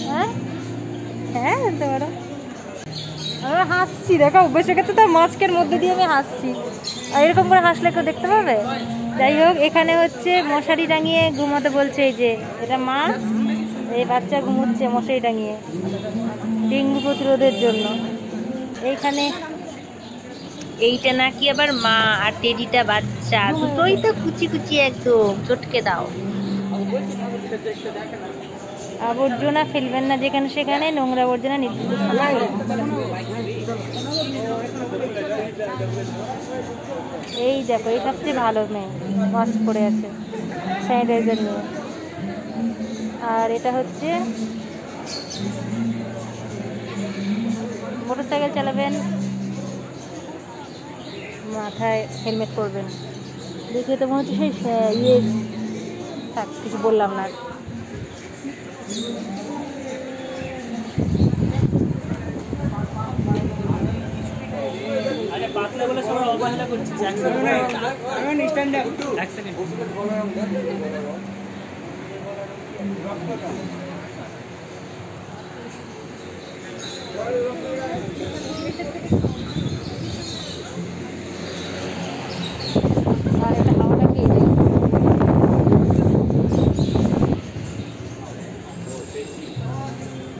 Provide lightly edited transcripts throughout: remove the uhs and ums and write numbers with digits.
হ্যাঁ হ্যাঁ বলতে পারো। আমরা হাসছি, দেখো বসে গেছে তো মাস্কের মধ্যে দিয়ে আমি হাসছি, আর এরকম করে হাসলে কেউ দেখতে পাবে। যাই হোক, এখানে হচ্ছে মশারি টাঙিয়ে ঘুমাতে বলছে। এই যে এটা মা, এই বাচ্চা ঘুমোচ্ছে মশারি টাঙিয়ে ডেঙ্গু প্রতিরোধের জন্য। এইখানে এইটা নাকি আবার মা, আর টেডিটা বাচ্চা, দুটোই তো কুচি কুচি একদম, চটকে দাও। আবর্জনা ফেলবেন না যেখানে সেখানে, নোংরা আবর্জনা নির্দিষ্ট। এই দেখো, এই সবচেয়ে ভালো মেয়ে, মাস্ক পরে আছে স্যানিটাইজার নিয়ে। আর এটা হচ্ছে মোটরসাইকেল চালাবেন, মাথায় হেলমেট পরবেন। দেখে তো মনে হচ্ছে সেই ইয়ে, থাক কিছু বললাম না।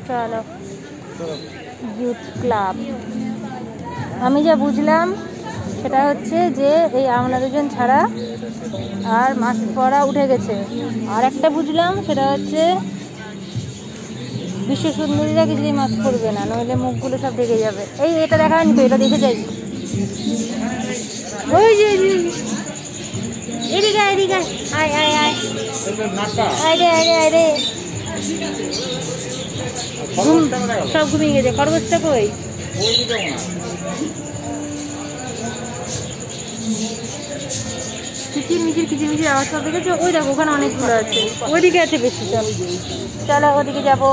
চলো, ইউথ ক্লাব। আমি যা বুঝলাম সেটা হচ্ছে যে এই আমরা দুজন ছাড়া আর মাস্ক পরা উঠে গেছে। আর একটা বুঝলাম সেটা হচ্ছে বিশ্ব সুন্দরীরা কিছুদিন মাস্ক পরবে না, নইলে মুখগুলো সব ঢেকে যাবে। এই এটা দেখা হয়নি তো, এটা দেখে যাই। ওই যে এদিকে এদিকে, আয় আয় আয়, আয় রে আয় রে আয় রে। সব ঘুমিয়ে গেছে। খরগোশটা কই? কিচিরমিচির কিচিরমিচির আওয়াজ সব দেখেছো? ওই দেখো ওখানে অনেকগুলো আছে, ওইদিকে আছে বেশি। চল চলো ওদিকে যাবো।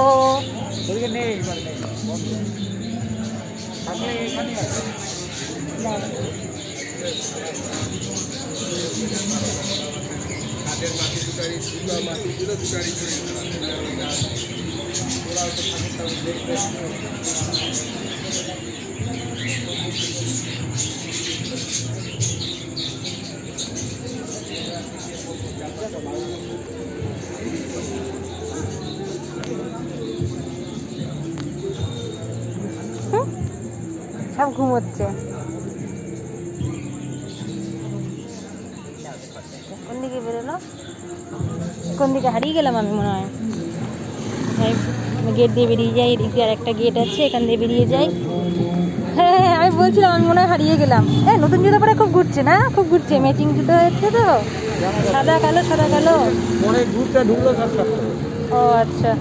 সব ঘুমোচ্ছে। কোন দিকে বেরোলো? কোন দিকে হারিয়ে গেলাম আমি মনে হয়। গেট দিয়ে বেরিয়ে যাই, এদিকে আর একটা গেট আছে, এখান দিয়ে বেরিয়ে যাই। হ্যাঁ হ্যাঁ, আমি বলছিলাম আমি মনে হয় হারিয়ে গেলাম। হ্যাঁ, নতুন জুতো পরে খুব ঘুরছে না? খুব ঘুরছে, ম্যাচিং জুতো হচ্ছে তো, সাদা কালো সাদা কালো। ও আচ্ছা।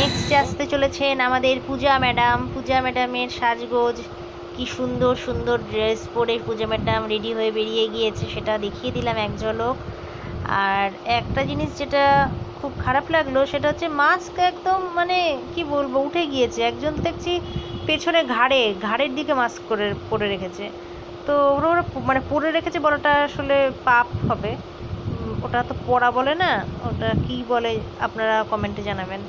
নেক্সট আসতে চলেছেন আমাদের পূজা ম্যাডাম। পূজা ম্যাডামের সাজগোজ, কি সুন্দর সুন্দর ড্রেস পরে পূজা ম্যাডাম রেডি হয়ে বেরিয়ে গিয়েছে, সেটা দেখিয়ে দিলাম এক ঝলক। আর একটা জিনিস যেটা খুব খারাপ লাগলো সেটা হচ্ছে মাস্ক একদম মানে কি বলবো উঠে গিয়েছে। একজন দেখছি পেছনে ঘাড়ের দিকে মাস্ক করে পরে রেখেছে। তো ওরা মানে পরে রেখেছে বলাটা আসলে পাপ হবে, ওটা তো পড়া বলে না, ওটা কি বলে আপনারা কমেন্টে জানাবেন।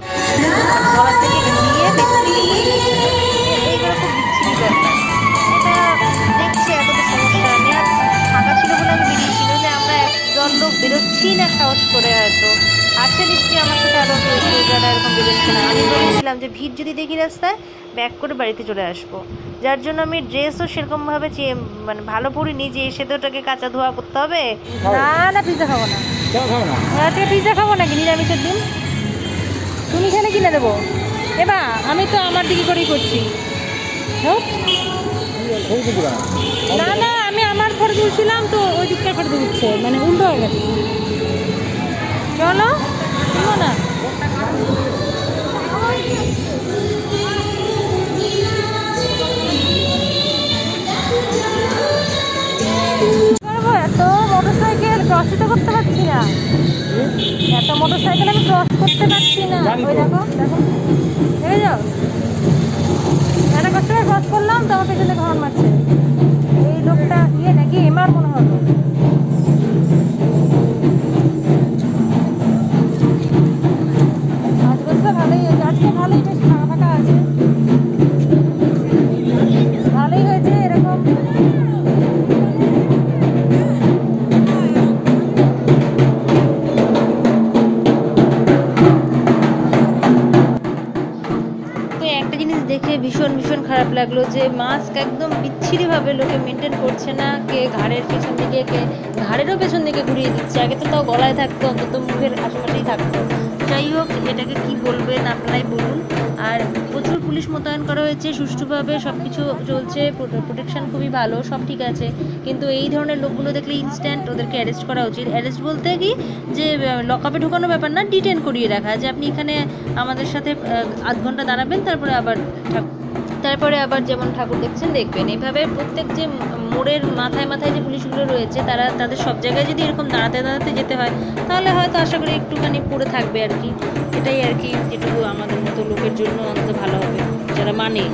গলা থেকে ঘুরিয়ে এইগুলো খুব বিচ্ছিরি ব্যাপার। এটা দেখছি এতটা সমস্যা নেই, ফাঁকা ছিল বলে আমি বেরিয়েছি, নইলে আমরা একজন লোক বেরোচ্ছি না সাহস করে। হয়তো আছে নিশ্চয়ই আমার সাথে আরও কেউ যারা এরকম বেরোচ্ছে না। আমি বলেছিলাম যে ভিড় যদি দেখি রাস্তায় ব্যাক করে বাড়িতে চলে আসবো, যার জন্য আমি ড্রেসও সেরকমভাবে মানে ভালো পরিনি যে এসে তো ওটাকে কাঁচা ধোয়া করতে হবে। না না, পিৎজা খাবো না। পিৎজা খাবো নাকি নিরামিষের দিন? তুমি খেলে কিনে দেবো। এবার আমি তো আমার দিকে করেই করছি। না না, আমি আমার ফটো তুলছিলাম তো ওই দিকটার ফটো তুলছে, মানে উল্টো হয়ে গেছে। চলো শুনো না, এত মোটরসাইকেল ক্রসই তো করতে পারছি না, এত মোটরসাইকেল আমি ক্রস করতে পারছি না। ওই দেখো দেখো, দেখে যাও, একটা কাস্টমার ক্রস করলাম তো আমার পেছনে হর্ন মারছে। এই লোকটা ইয়ে নাকি এমআর মনে হলো। আজকে ভালোই হয়েছে, আজকে ভালোই বেশ ফাঁকা ফাঁকা আছে, ভালোই হয়েছে এরকম। একটা জিনিস দেখে ভীষণ ভীষণ খারাপ লাগলো যে মাস্ক একদম বিচ্ছিরিভাবে লোকে মেনটেন করছে না, কে ঘাড়ের পেছন দিকে, কে ঘাড়েরও পেছন দিকে ঘুরিয়ে দিচ্ছে। আগে তো তাও গলায় থাকতো, অন্তত মুখের আশেপাশেই থাকতো। যাই হোক, এটাকে কি বলবেন আপনারাই বলুন। আর প্রচুর পুলিশ মোতায়েন করা হয়েছে, সুষ্ঠুভাবে সব কিছু চলছে, প্রোটেকশন খুবই ভালো, সব ঠিক আছে। কিন্তু এই ধরনের লোকগুলো দেখলে ইনস্ট্যান্ট ওদেরকে অ্যারেস্ট করা উচিত। অ্যারেস্ট বলতে কি যে লকআপে ঢোকানো ব্যাপার না, ডিটেন করিয়ে রাখা, যে আপনি এখানে আমাদের সাথে আধ ঘন্টা দাঁড়াবেন, তারপরে আবার যেমন ঠাকুর দেখছেন দেখবেন। এইভাবে প্রত্যেক যে মোড়ের মাথায় মাথায় যে পুলিশগুলো রয়েছে, তাদের সব জায়গায় যদি এরকম দাঁড়াতে দাঁড়াতে যেতে হয়, তাহলে হয়তো আশা করি একটুখানি পড়ে থাকবে আর কি। এটাই আর কি, যেটুকু আমাদের মতো লোকের জন্য অন্তত ভালো হবে, যারা মানে।